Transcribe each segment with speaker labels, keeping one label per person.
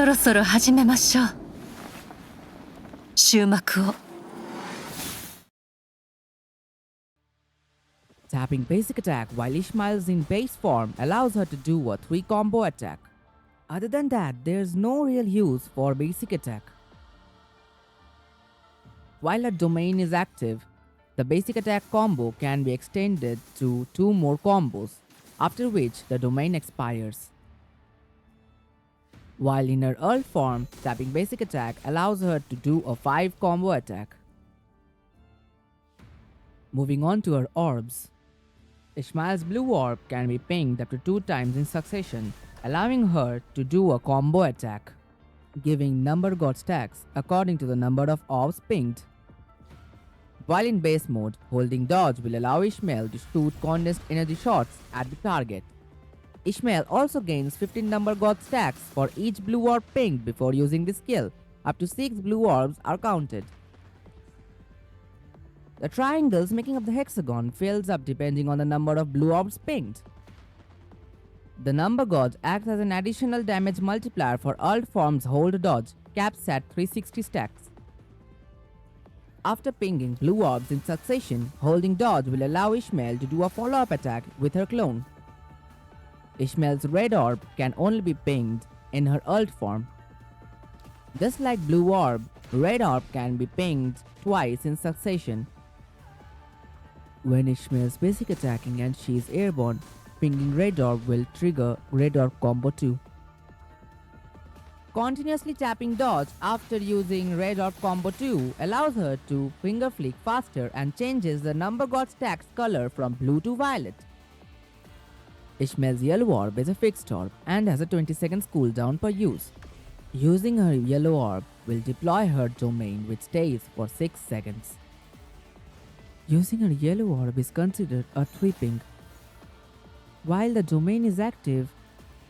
Speaker 1: そろそろ始めましょう。終幕を。
Speaker 2: Tapping basic attack while Ishmael is in base form allows her to do a 3 combo attack. Other than that, there's no real use for basic attack. While a domain is active, the basic attack combo can be extended to 2 more combos, after which the domain expires. While in her ult form, tapping basic attack allows her to do a 5 combo attack. Moving on to her orbs. Ishmael's blue orb can be pinged up to 2 times in succession, allowing her to do a combo attack, giving number god stacks according to the number of orbs pinged. While in base mode, holding dodge will allow Ishmael to shoot condensed energy shots at the target. Ishmael also gains 15 number god stacks for each blue orb pinged before using the skill. Up to 6 blue orbs are counted. The triangles making up the hexagon fills up depending on the number of blue orbs pinged. The number god acts as an additional damage multiplier for ult forms hold dodge, caps at 360 stacks. After pinging blue orbs in succession, holding dodge will allow Ishmael to do a follow-up attack with her clone. Ishmael's red orb can only be pinged in her ult form. Just like blue orb, red orb can be pinged twice in succession. When Ishmael's basic attacking and she is airborne, pinging red orb will trigger red orb combo 2. Continuously tapping dodge after using red orb combo 2 allows her to finger flick faster and changes the number god stack's color from blue to violet. Ishmael's yellow orb is a fixed orb and has a 20 seconds cooldown per use. Using her yellow orb will deploy her domain, which stays for 6 seconds. Using her yellow orb is considered a 3 ping. While the domain is active,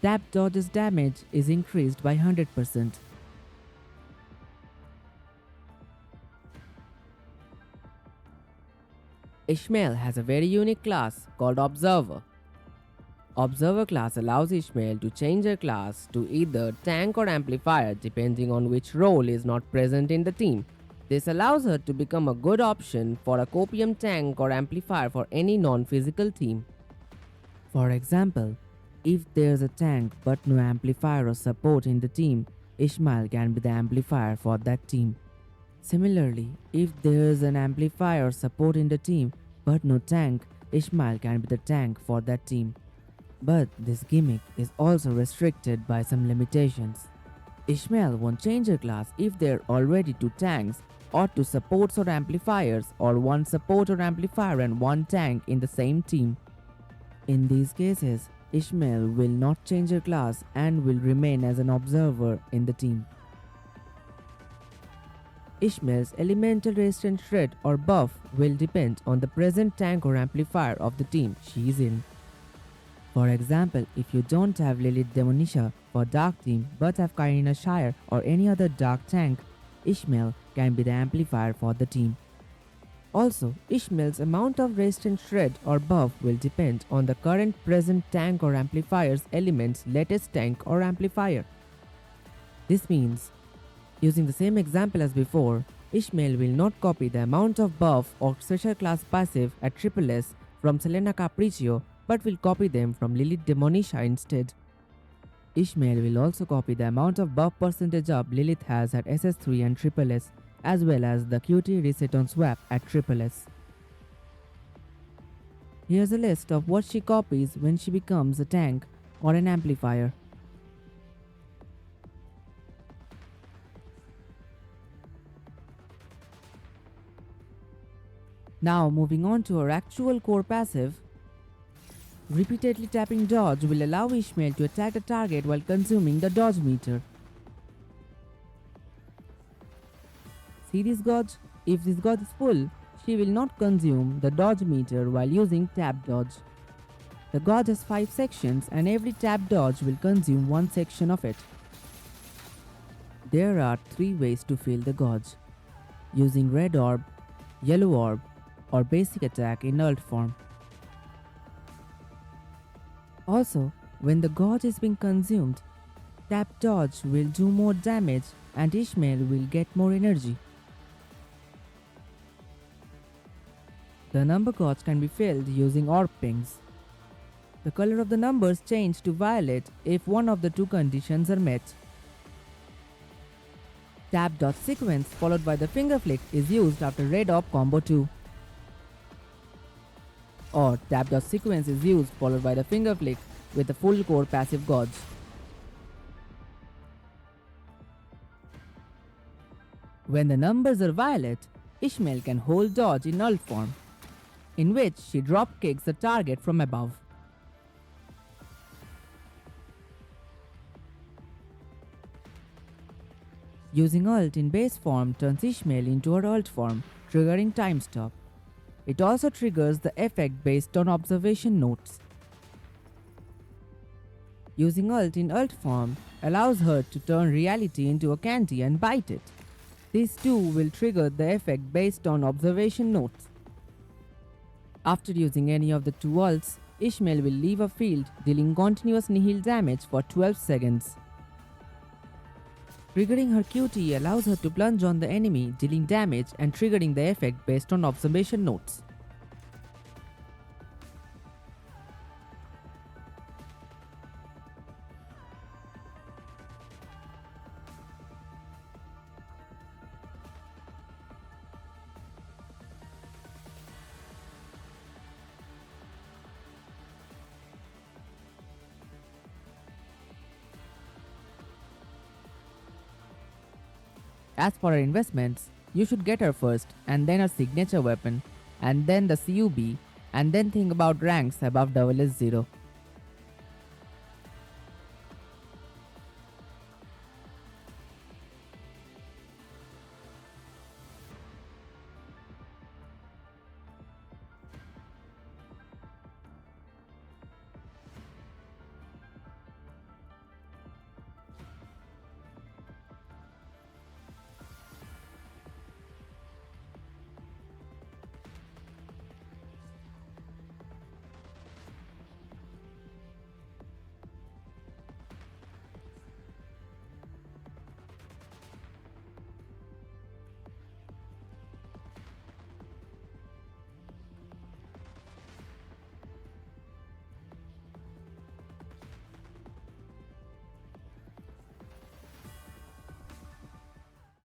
Speaker 2: tap dodge's damage is increased by 100%. Ishmael has a very unique class called Observer. Observer class allows Ishmael to change her class to either tank or amplifier depending on which role is not present in the team. This allows her to become a good option for a copium tank or amplifier for any non-physical team. For example, if there's a tank but no amplifier or support in the team, Ishmael can be the amplifier for that team. Similarly, if there's an amplifier or support in the team but no tank, Ishmael can be the tank for that team. But this gimmick is also restricted by some limitations. Ishmael won't change her class if there are already 2 tanks or 2 supports or amplifiers, or 1 support or amplifier and 1 tank in the same team. In these cases, Ishmael will not change her class and will remain as an observer in the team. Ishmael's elemental resistance shred or buff will depend on the present tank or amplifier of the team she is in. For example, if you don't have Lilith Demonisha for Dark team but have Karina Shire or any other Dark tank, Ishmael can be the amplifier for the team. Also, Ishmael's amount of resistance shred or buff will depend on the current present tank or amplifier's element's latest tank or amplifier. This means, using the same example as before, Ishmael will not copy the amount of buff or special class passive at SSS from Selena Capriccio but will copy them from Lilith Demonisha instead. Ishmael will also copy the amount of buff percentage up Lilith has at SS3 and SSS, as well as the QT reset on swap at SSS. Here's a list of what she copies when she becomes a tank or an amplifier. Now moving on to her actual core passive. Repeatedly tapping dodge will allow Ishmael to attack the target while consuming the dodge meter. See this gauge? If this gauge is full, she will not consume the dodge meter while using tap dodge. The gauge has 5 sections and every tap dodge will consume 1 section of it. There are 3 ways to fill the gauge: using red orb, yellow orb, or basic attack in ult form. Also, when the gauge is being consumed,
Speaker 1: Tap dodge will do more damage and Ishmael will get more energy. The number cards can be filled using orb pings. The color of the numbers change to violet if one of the two conditions are met. Tap dot sequence followed by the finger flick is used after red orb combo 2. Or tap dot sequence is used followed by the finger flick with the full core passive gauge. When the numbers are violet, Ishmael can hold dodge in ult form, in which she drop kicks the target from above. Using ult in base form turns Ishmael into her ult form, triggering time stop. It also triggers the effect based on observation notes. Using ult in ult form allows her to turn reality into a candy and bite it. These two will trigger the effect based on observation notes. After using any of the two ults, Ishmael will leave a field dealing continuous nihil damage for 12 seconds. Triggering her QT allows her to plunge on the enemy, dealing damage and triggering the effect based on observation notes. As for her investments, you should get her first, and then her signature weapon, and then the CUB, and then think about ranks above SS0.